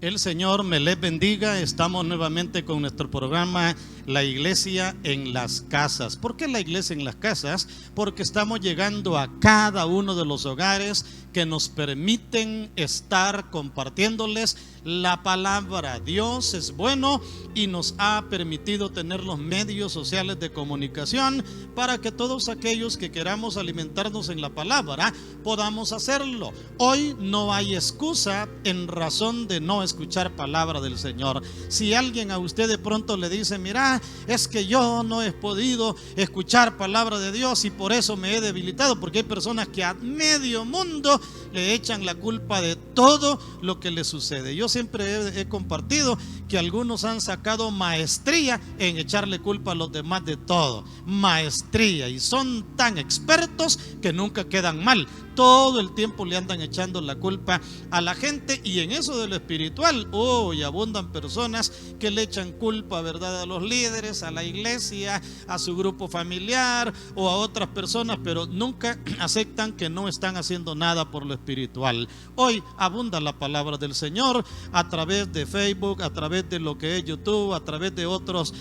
El Señor me les bendiga. Estamos nuevamente con nuestro programa La Iglesia en las Casas. ¿Por qué la iglesia en las casas? Porque estamos llegando a cada uno de los hogares que nos permiten estar compartiéndoles la palabra. Dios es bueno y nos ha permitido tener los medios sociales de comunicación para que todos aquellos que queramos alimentarnos en la palabra podamos hacerlo. Hoy no hay excusa en razón de no escuchar palabra del Señor. Si alguien a usted de pronto le dice: mira, es que yo no he podido escuchar palabra de Dios y por eso me he debilitado, porque hay personas que a medio mundo le echan la culpa de todo lo que le sucede. Yo siempre he compartido que algunos han sacado maestría en echarle culpa a los demás de todo. Maestría, y son tan expertos que nunca quedan mal. Todo el tiempo le andan echando la culpa a la gente. Y en eso de lo espiritual, y abundan personas que le echan culpa, ¿verdad?, a los líderes, a la iglesia, a su grupo familiar o a otras personas, pero nunca aceptan que no están haciendo nada por lo espiritual. Hoy abunda la palabra del Señor a través de Facebook, a través de lo que es YouTube, a través de otros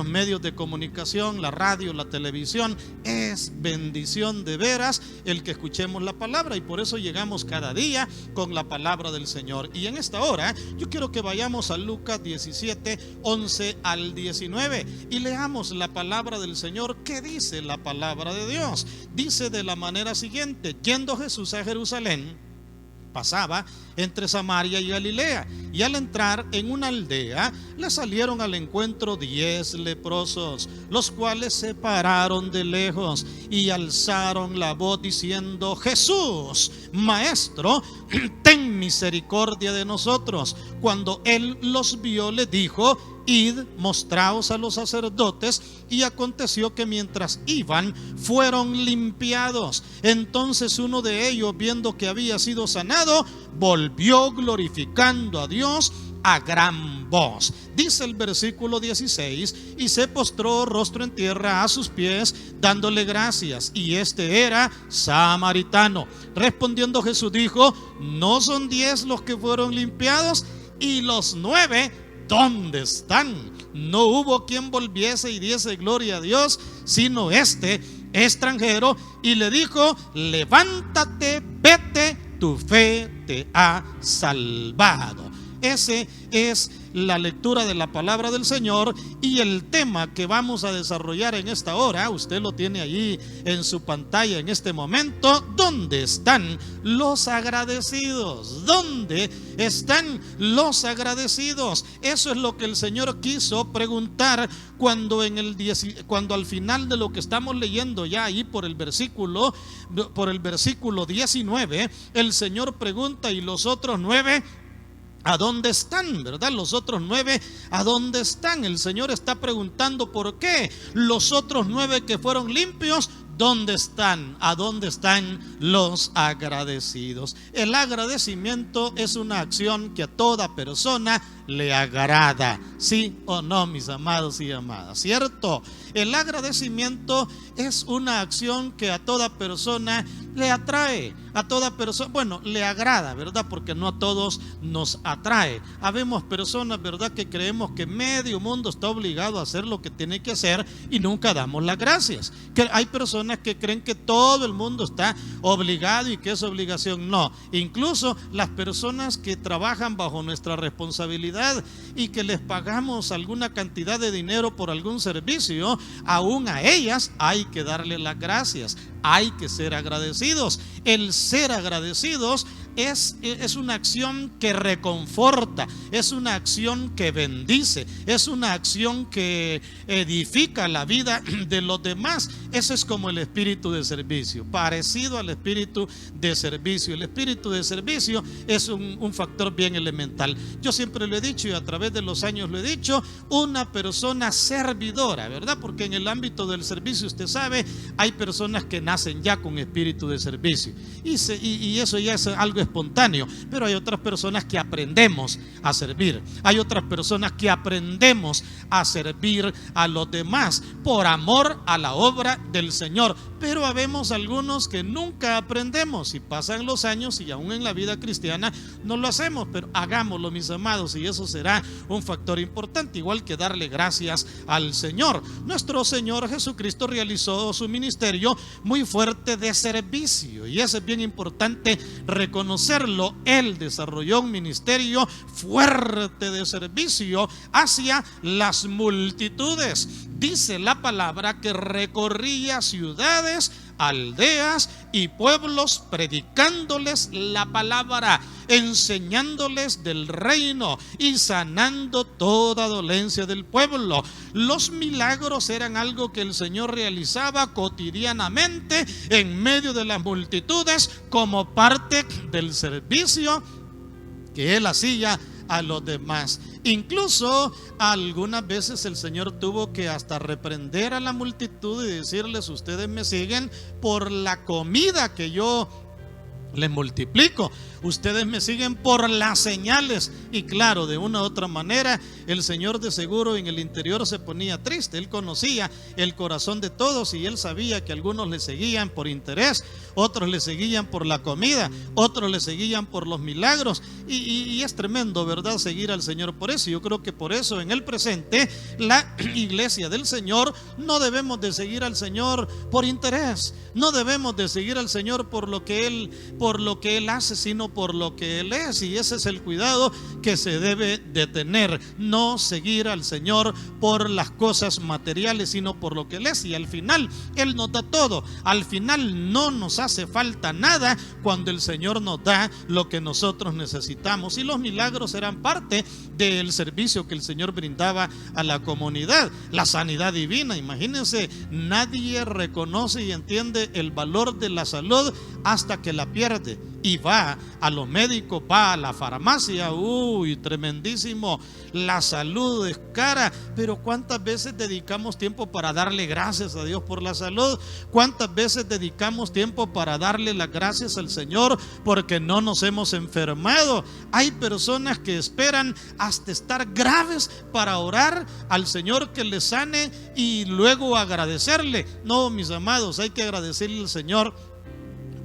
medios de comunicación, la radio, la televisión. Es bendición de veras el que escuchemos la palabra, y por eso llegamos cada día con la palabra del Señor. Y en esta hora yo quiero que vayamos a Lucas 17, 11 al 19 y leamos la palabra del Señor. ¿Qué dice la palabra de Dios? Dice de la manera siguiente: yendo Jesús a Jerusalén, pasaba entre Samaria y Galilea, y al entrar en una aldea le salieron al encuentro 10 leprosos, los cuales se pararon de lejos y alzaron la voz diciendo: Jesús, Maestro, ten misericordia de nosotros. Cuando él los vio, le dijo: id, mostraos a los sacerdotes. Y aconteció que mientras iban, fueron limpiados. Entonces uno de ellos, viendo que había sido sanado, volvió glorificando a Dios a gran voz. Dice el versículo 16: y se postró rostro en tierra a sus pies, dándole gracias. Y este era samaritano. Respondiendo Jesús dijo: ¿no son 10 los que fueron limpiados? ¿Y los 9 dónde están? No hubo quien volviese y diese gloria a Dios, sino este extranjero. Y le dijo: levántate, vete, tu fe te ha salvado. Ese es la lectura de la palabra del Señor, y el tema que vamos a desarrollar en esta hora, usted lo tiene allí en su pantalla en este momento. ¿Dónde están los agradecidos? ¿Dónde están los agradecidos? Eso es lo que el Señor quiso preguntar cuando al final de lo que estamos leyendo ya ahí por el versículo 19, el Señor pregunta: ¿y los otros 9? ¿A dónde están? ¿Verdad? Los otros 9, ¿a dónde están? El Señor está preguntando por qué los otros 9 que fueron limpios, ¿dónde están? ¿A dónde están los agradecidos? El agradecimiento es una acción que a toda persona le agrada, ¿sí o no, mis amados y amadas? ¿Cierto? El agradecimiento es una acción que a toda persona le atrae, a toda persona, bueno, le agrada, ¿verdad? Porque no a todos nos atrae. Habemos personas, ¿verdad?, que creemos que medio mundo está obligado a hacer lo que tiene que hacer y nunca damos las gracias. Que hay personas que creen que todo el mundo está obligado y que es obligación. No, incluso las personas que trabajan bajo nuestra responsabilidad y que les pagamos alguna cantidad de dinero por algún servicio, aún a ellas hay que darle las gracias. Hay que ser agradecidos. El ser agradecidos es una acción que reconforta, es una acción que bendice, es una acción que edifica la vida de los demás. Eso es como el espíritu de servicio, parecido al espíritu de servicio. El espíritu de servicio es un factor bien elemental. Yo siempre lo he dicho y a través de los años lo he dicho: una persona servidora, ¿verdad? Porque en el ámbito del servicio, usted sabe, hay personas que nacen ya con espíritu de servicio y eso ya es algo espontáneo, pero hay otras personas que aprendemos a servir. Hay otras personas que aprendemos a servir a los demás por amor a la obra del Señor. Pero habemos algunos que nunca aprendemos y pasan los años y aún en la vida cristiana no lo hacemos, pero hagámoslo, mis amados, y eso será un factor importante, igual que darle gracias al Señor. Nuestro Señor Jesucristo realizó su ministerio muy fuerte de servicio, y eso es bien importante reconocerlo. Él desarrolló un ministerio fuerte de servicio hacia las multitudes. Dice la palabra que recorría ciudades, aldeas y pueblos predicándoles la palabra, enseñándoles del reino y sanando toda dolencia del pueblo. Los milagros eran algo que el Señor realizaba cotidianamente en medio de las multitudes como parte del servicio que Él hacía a los demás. Incluso algunas veces el Señor tuvo que hasta reprender a la multitud y decirles: ustedes me siguen por la comida que yo les multiplico, ustedes me siguen por las señales. Y claro, de una u otra manera el Señor de seguro en el interior se ponía triste. Él conocía el corazón de todos y Él sabía que algunos le seguían por interés, otros le seguían por la comida, otros le seguían por los milagros, y es tremendo, ¿verdad?, seguir al Señor por eso. Yo creo que por eso en el presente la iglesia del Señor no debemos de seguir al Señor por interés, no debemos de seguir al Señor por lo que Él hace, sino por lo que Él es. Y ese es el cuidado que se debe de tener, no seguir al Señor por las cosas materiales, sino por lo que Él es. Y al final Él nos da todo, al final no nos hace falta nada cuando el Señor nos da lo que nosotros necesitamos. Y los milagros eran parte del servicio que el Señor brindaba a la comunidad. La sanidad divina, imagínense, nadie reconoce y entiende el valor de la salud hasta que la pierde y va a los médicos, va a la farmacia. Tremendísimo, la salud es cara, pero ¿cuántas veces dedicamos tiempo para darle gracias a Dios por la salud? ¿Cuántas veces dedicamos tiempo para darle las gracias al Señor porque no nos hemos enfermado? Hay personas que esperan hasta estar graves para orar al Señor que les sane y luego agradecerle. No, mis amados, hay que agradecerle al Señor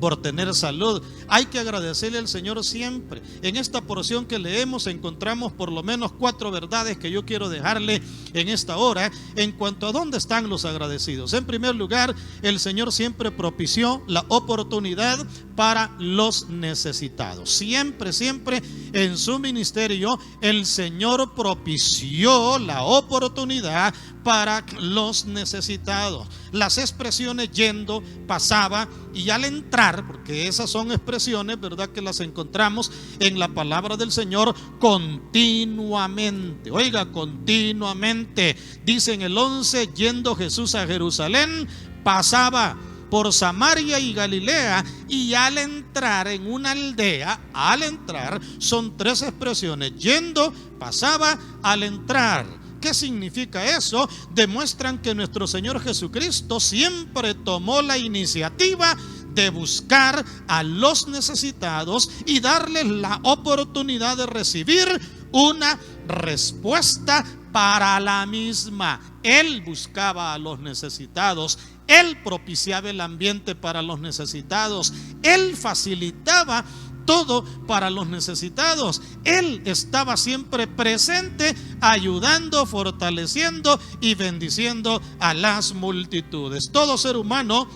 por tener salud. Hay que agradecerle al Señor siempre. En esta porción que leemos encontramos por lo menos 4 verdades que yo quiero dejarle en esta hora en cuanto a dónde están los agradecidos. En primer lugar, el Señor siempre propició la oportunidad para los necesitados. Siempre en su ministerio el Señor propició la oportunidad para los necesitados. Las expresiones yendo, pasaba y al entrar, porque esas son expresiones, ¿verdad?, que las encontramos en la palabra del Señor continuamente. Oiga, continuamente. Dice en el 11, yendo Jesús a Jerusalén, pasaba por Samaria y Galilea, y al entrar en una aldea, al entrar, son 3 expresiones: yendo, pasaba, al entrar. ¿Qué significa eso? Demuestran que nuestro Señor Jesucristo siempre tomó la iniciativa de buscar a los necesitados y darles la oportunidad de recibir una respuesta para la misma. Él buscaba a los necesitados, Él propiciaba el ambiente para los necesitados, Él facilitaba todo para los necesitados. Él estaba siempre presente, ayudando, fortaleciendo y bendiciendo a las multitudes. Todo ser humano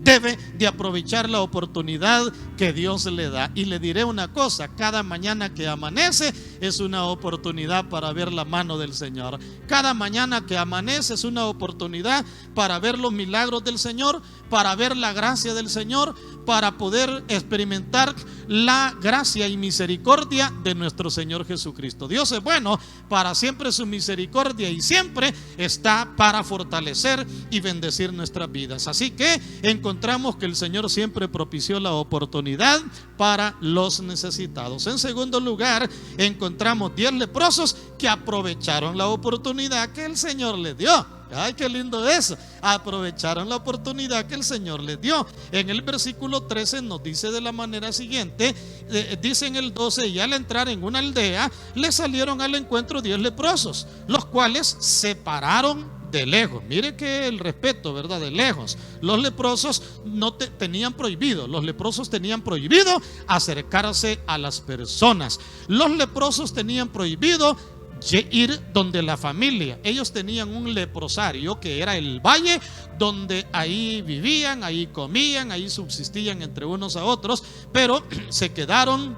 debe de aprovechar la oportunidad que Dios le da. Y le diré una cosa: cada mañana que amanece es una oportunidad para ver la mano del Señor. Cada mañana que amanece es una oportunidad para ver los milagros del Señor, para ver la gracia del Señor, para poder experimentar la gracia y misericordia de nuestro Señor Jesucristo. Dios es bueno, para siempre su misericordia, y siempre está para fortalecer y bendecir nuestras vidas. Así que encontramos que el Señor siempre propició la oportunidad para los necesitados. En segundo lugar, encontramos 10 leprosos que aprovecharon la oportunidad que el Señor les dio. Ay, qué lindo eso. Aprovecharon la oportunidad que el Señor les dio. En el versículo 13 nos dice de la manera siguiente, dice en el 12: y al entrar en una aldea, le salieron al encuentro 10 leprosos, los cuales se pararon de lejos. Mire que el respeto, ¿verdad? De lejos. Los leprosos tenían prohibido, los leprosos tenían prohibido acercarse a las personas. Los leprosos tenían prohibido ir donde la familia. Ellos tenían un leprosario que era el valle, donde ahí vivían, ahí comían, ahí subsistían entre unos a otros, pero se quedaron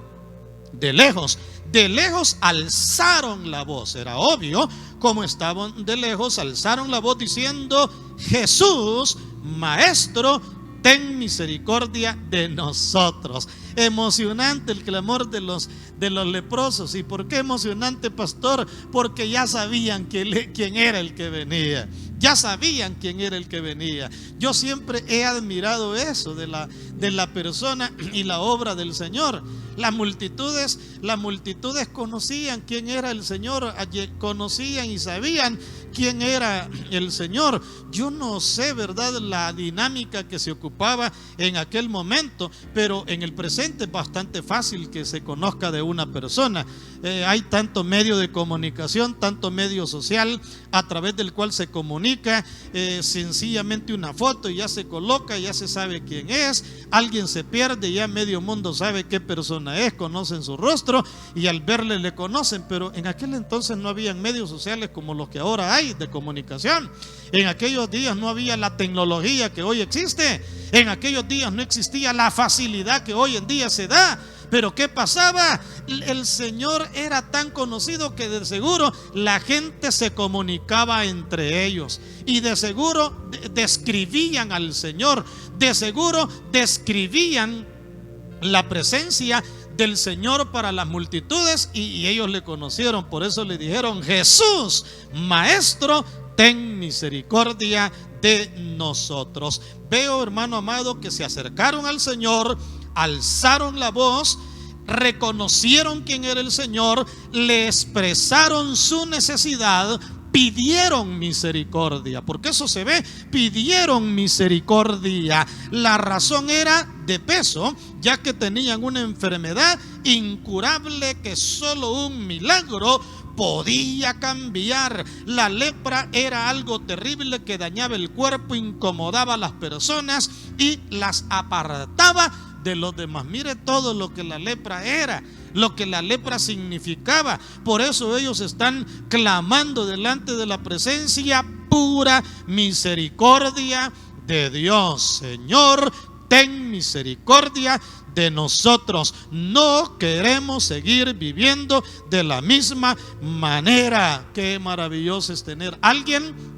de lejos. De lejos alzaron la voz, era obvio, como estaban de lejos, alzaron la voz diciendo: Jesús, Maestro, ten misericordia de nosotros. Emocionante el clamor de los leprosos. ¿Y por qué emocionante, pastor? Porque ya sabían quién era el que venía. Ya sabían quién era el que venía. Yo siempre he admirado eso de la persona y la obra del Señor. Las multitudes conocían quién era el Señor, conocían y sabían quién era el Señor. Yo no sé, ¿verdad?, la dinámica que se ocupaba en aquel momento, pero en el presente es bastante fácil que se conozca de una persona. Hay tanto medio de comunicación, tanto medio social a través del cual se comunica, sencillamente una foto y ya se coloca, ya se sabe quién es. Alguien se pierde y ya medio mundo sabe qué persona es, conocen su rostro y al verle le conocen. Pero en aquel entonces no habían medios sociales como los que ahora hay de comunicación. En aquellos días no había la tecnología que hoy existe. En aquellos días no existía la facilidad que hoy en día se da. Pero ¿qué pasaba? El Señor era tan conocido que de seguro la gente se comunicaba entre ellos y de seguro describían al Señor, de seguro describían la presencia del Señor para las multitudes, y ellos le conocieron. Por eso le dijeron: Jesús, Maestro, ten misericordia de nosotros. Veo, hermano amado, que se acercaron al Señor, alzaron la voz, reconocieron quién era el Señor, le expresaron su necesidad, pidieron misericordia, porque eso se ve, pidieron misericordia. La razón era de peso, ya que tenían una enfermedad incurable que solo un milagro podía cambiar. La lepra era algo terrible que dañaba el cuerpo, incomodaba a las personas y las apartaba de los demás. Mire todo lo que la lepra era, lo que la lepra significaba. Por eso ellos están clamando delante de la presencia: pura misericordia de Dios. Señor, ten misericordia de nosotros. No queremos seguir viviendo de la misma manera. Qué maravilloso es tener alguien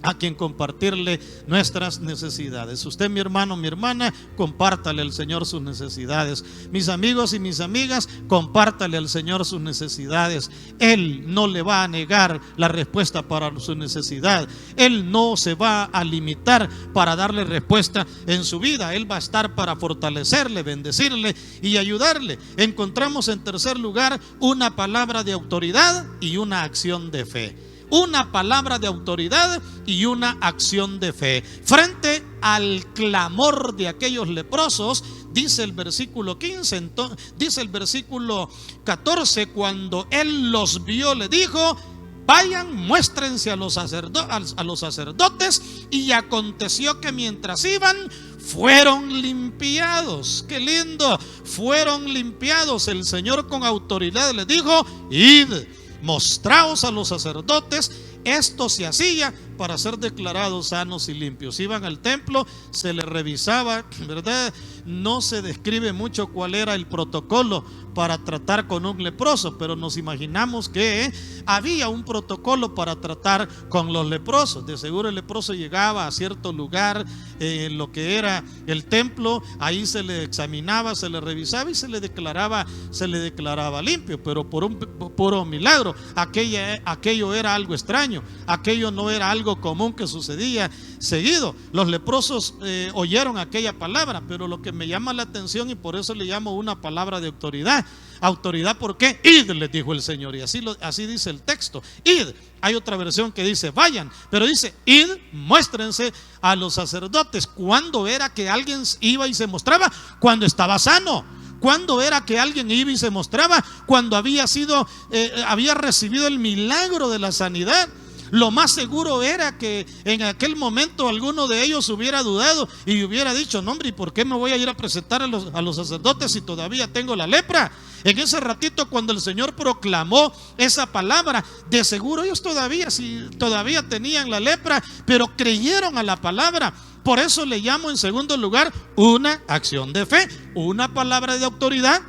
a quien compartirle nuestras necesidades. Usted, mi hermano, mi hermana, compártale al Señor sus necesidades. Mis amigos y mis amigas, compártale al Señor sus necesidades. Él no le va a negar la respuesta para su necesidad. Él no se va a limitar para darle respuesta en su vida. Él va a estar para fortalecerle, bendecirle y ayudarle. Encontramos en tercer lugar una palabra de autoridad y una acción de fe. Una palabra de autoridad y una acción de fe. Frente al clamor de aquellos leprosos, dice el versículo 15, dice el versículo 14: cuando él los vio, le dijo: vayan, muéstrense a los sacerdotes. Y aconteció que mientras iban, fueron limpiados. Qué lindo, fueron limpiados. El Señor con autoridad les dijo: id, mostraos a los sacerdotes. Esto se hacía para ser declarados sanos y limpios. Iban al templo, se les revisaba, ¿verdad? No se describe mucho cuál era el protocolo para tratar con un leproso, pero nos imaginamos que había un protocolo para tratar con los leprosos. De seguro el leproso llegaba a cierto lugar, lo que era el templo, ahí se le examinaba, se le revisaba y se le declaraba limpio. Pero por un puro milagro, aquello era algo extraño, aquello no era algo algo común que sucedía seguido. Los leprosos oyeron aquella palabra, pero lo que me llama la atención, y por eso le llamo una palabra de autoridad. Autoridad, ¿por qué? Id, les dijo el Señor, y así dice el texto, id. Hay otra versión que dice vayan, pero dice id, muéstrense a los sacerdotes. ¿Cuándo era que alguien iba y se mostraba? Cuando estaba sano. ¿Cuándo era que alguien iba y se mostraba? Cuando había recibido el milagro de la sanidad. Lo más seguro era que en aquel momento alguno de ellos hubiera dudado y hubiera dicho: no, hombre, ¿y por qué me voy a ir a presentar a los sacerdotes si todavía tengo la lepra? En ese ratito, cuando el Señor proclamó esa palabra, de seguro ellos todavía tenían la lepra, pero creyeron a la palabra. Por eso le llamo, en segundo lugar, una acción de fe, una palabra de autoridad,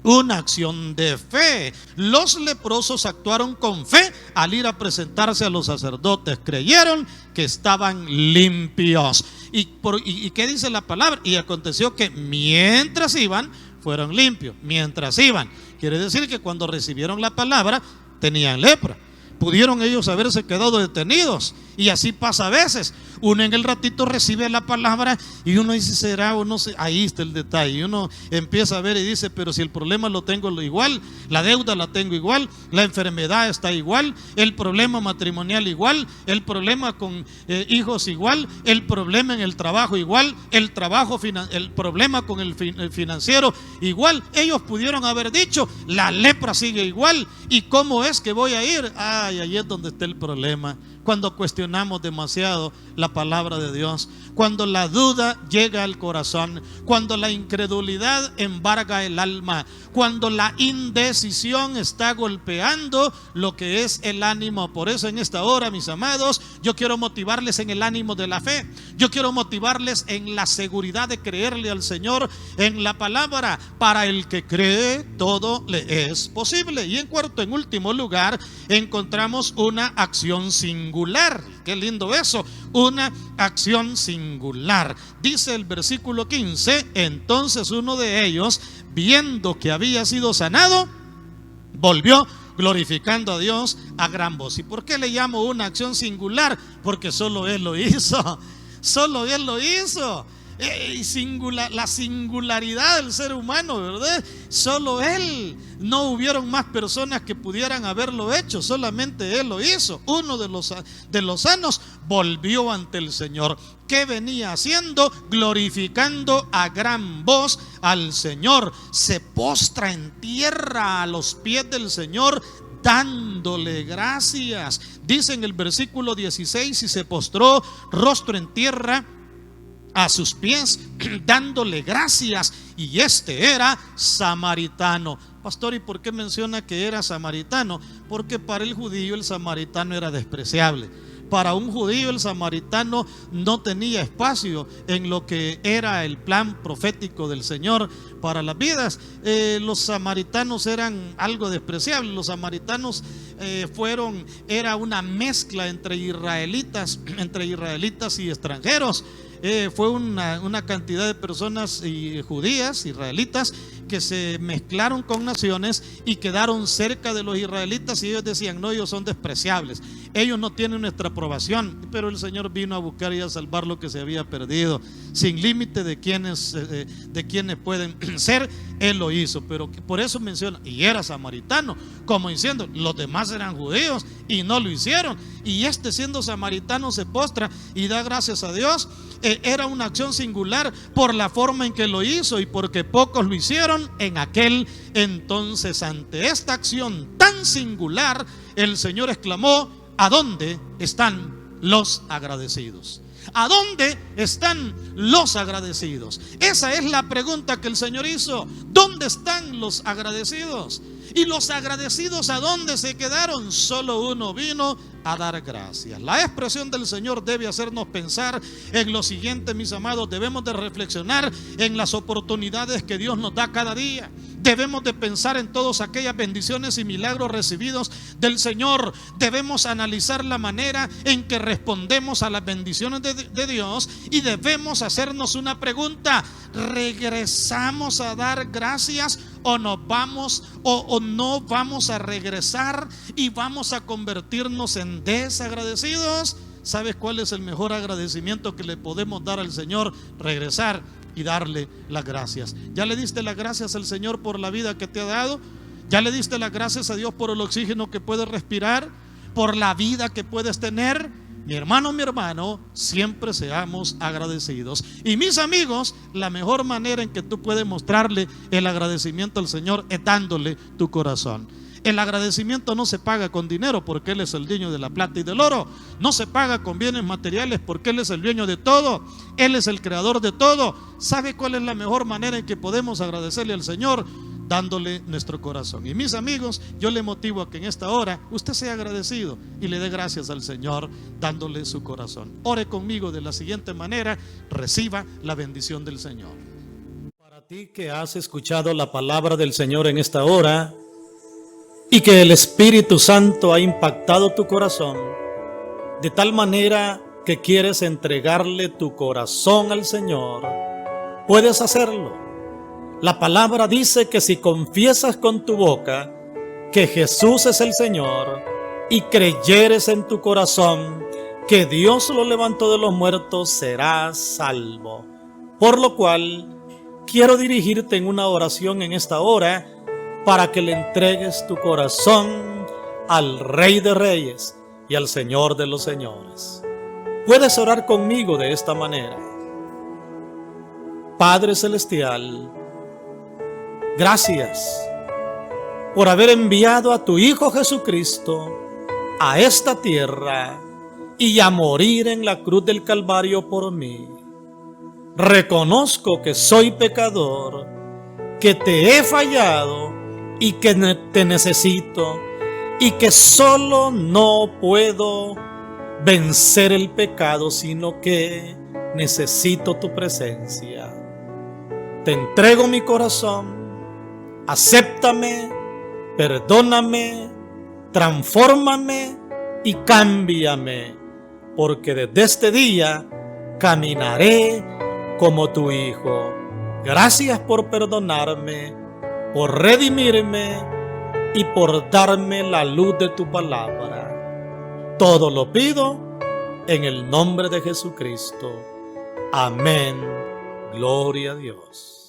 una acción de fe. Los leprosos actuaron con fe al ir a presentarse a los sacerdotes. Creyeron que estaban limpios. ¿Y qué dice la palabra? Y aconteció que mientras iban, fueron limpios. Mientras iban, quiere decir que cuando recibieron la palabra, tenían lepra. Pudieron ellos haberse quedado detenidos. Y así pasa a veces. Uno en el ratito recibe la palabra y uno dice: será o no sé. Ahí está el detalle. Y uno empieza a ver y dice: pero si el problema lo tengo igual, la deuda la tengo igual, la enfermedad está igual, el problema matrimonial igual, el problema con hijos igual, el problema en el trabajo igual, el problema con el financiero igual. Ellos pudieron haber dicho: la lepra sigue igual. ¿Y cómo es que voy a ir? Ay, ahí es donde está el problema. Cuando cuestionamos demasiado la palabra de Dios, cuando la duda llega al corazón, cuando la incredulidad embarga el alma, cuando la indecisión está golpeando lo que es el ánimo. Por eso en esta hora, mis amados, yo quiero motivarles en el ánimo de la fe. Yo quiero motivarles en la seguridad de creerle al Señor, en la palabra. Para el que cree, todo le es posible. Y en último lugar, encontramos una acción singular. Qué lindo eso, una acción singular. Dice el versículo 15: entonces uno de ellos, viendo que había sido sanado, volvió glorificando a Dios a gran voz. ¿Y por qué le llamo una acción singular? Porque solo Él lo hizo. Solo Él lo hizo. La singularidad del ser humano, ¿verdad? Solo Él. No hubieron más personas que pudieran haberlo hecho, solamente Él lo hizo. Uno de los sanos volvió ante el Señor. ¿Qué venía haciendo? Glorificando a gran voz al Señor. Se postra en tierra a los pies del Señor, dándole gracias. Dice en el versículo 16: y se postró rostro en tierra a sus pies, dándole gracias. Y este era samaritano. Pastor, ¿y por qué menciona que era samaritano? Porque para el judío el samaritano era despreciable. Para un judío el samaritano no tenía espacio en lo que era el plan profético del Señor para las vidas. Los samaritanos eran algo despreciable. Los samaritanos era una mezcla entre israelitas y extranjeros. Fue una cantidad de personas judías, israelitas, que se mezclaron con naciones y quedaron cerca de los israelitas, y ellos decían: no, ellos son despreciables, ellos no tienen nuestra aprobación. Pero el Señor vino a buscar y a salvar lo que se había perdido, sin límite de quienes pueden ser. Él lo hizo, pero por eso menciona: y era samaritano, como diciendo, los demás eran judíos y no lo hicieron, y este, siendo samaritano, se postra y da gracias a Dios. Era una acción singular por la forma en que lo hizo y porque pocos lo hicieron en aquel entonces. Ante esta acción tan singular, el Señor exclamó: ¿a dónde están los agradecidos? ¿A dónde están los agradecidos? Esa es la pregunta que el Señor hizo. ¿Dónde están los agradecidos? Y los agradecidos, ¿a dónde se quedaron? Solo uno vino a dar gracias. La expresión del Señor debe hacernos pensar en lo siguiente, mis amados. Debemos de reflexionar en las oportunidades que Dios nos da cada día. Debemos de pensar en todas aquellas bendiciones y milagros recibidos del Señor. Debemos analizar la manera en que respondemos a las bendiciones de Dios, y debemos hacernos una pregunta: ¿regresamos a dar gracias o nos vamos o no vamos a regresar y vamos a convertirnos en desagradecidos? ¿Sabes cuál es el mejor agradecimiento que le podemos dar al Señor? Regresar y darle las gracias. ¿Ya le diste las gracias al Señor por la vida que te ha dado? ¿Ya le diste las gracias a Dios por el oxígeno que puedes respirar? ¿Por la vida que puedes tener? Mi hermano, siempre seamos agradecidos. Y mis amigos, la mejor manera en que tú puedes mostrarle el agradecimiento al Señor es dándole tu corazón. El agradecimiento no se paga con dinero, porque Él es el dueño de la plata y del oro. No se paga con bienes materiales, porque Él es el dueño de todo. Él es el creador de todo. ¿Sabe cuál es la mejor manera en que podemos agradecerle al Señor? Dándole nuestro corazón. Y mis amigos, yo le motivo a que en esta hora usted sea agradecido y le dé gracias al Señor dándole su corazón. Ore conmigo de la siguiente manera: reciba la bendición del Señor. Para ti que has escuchado la palabra del Señor en esta hora y que el Espíritu Santo ha impactado tu corazón de tal manera que quieres entregarle tu corazón al Señor, puedes hacerlo. La palabra dice que si confiesas con tu boca que Jesús es el Señor y creyeres en tu corazón que Dios lo levantó de los muertos, serás salvo. Por lo cual, quiero dirigirte en una oración en esta hora para que le entregues tu corazón al Rey de Reyes y al Señor de los Señores. Puedes orar conmigo de esta manera: Padre Celestial, gracias por haber enviado a tu Hijo Jesucristo a esta tierra y a morir en la cruz del Calvario por mí. Reconozco que soy pecador, que te he fallado y que te necesito, y que solo no puedo vencer el pecado, sino que necesito tu presencia. Te entrego mi corazón, acéptame, perdóname, transfórmame y cámbiame, porque desde este día caminaré como tu Hijo. Gracias por perdonarme, por redimirme y por darme la luz de tu palabra. Todo lo pido en el nombre de Jesucristo. Amén. Gloria a Dios.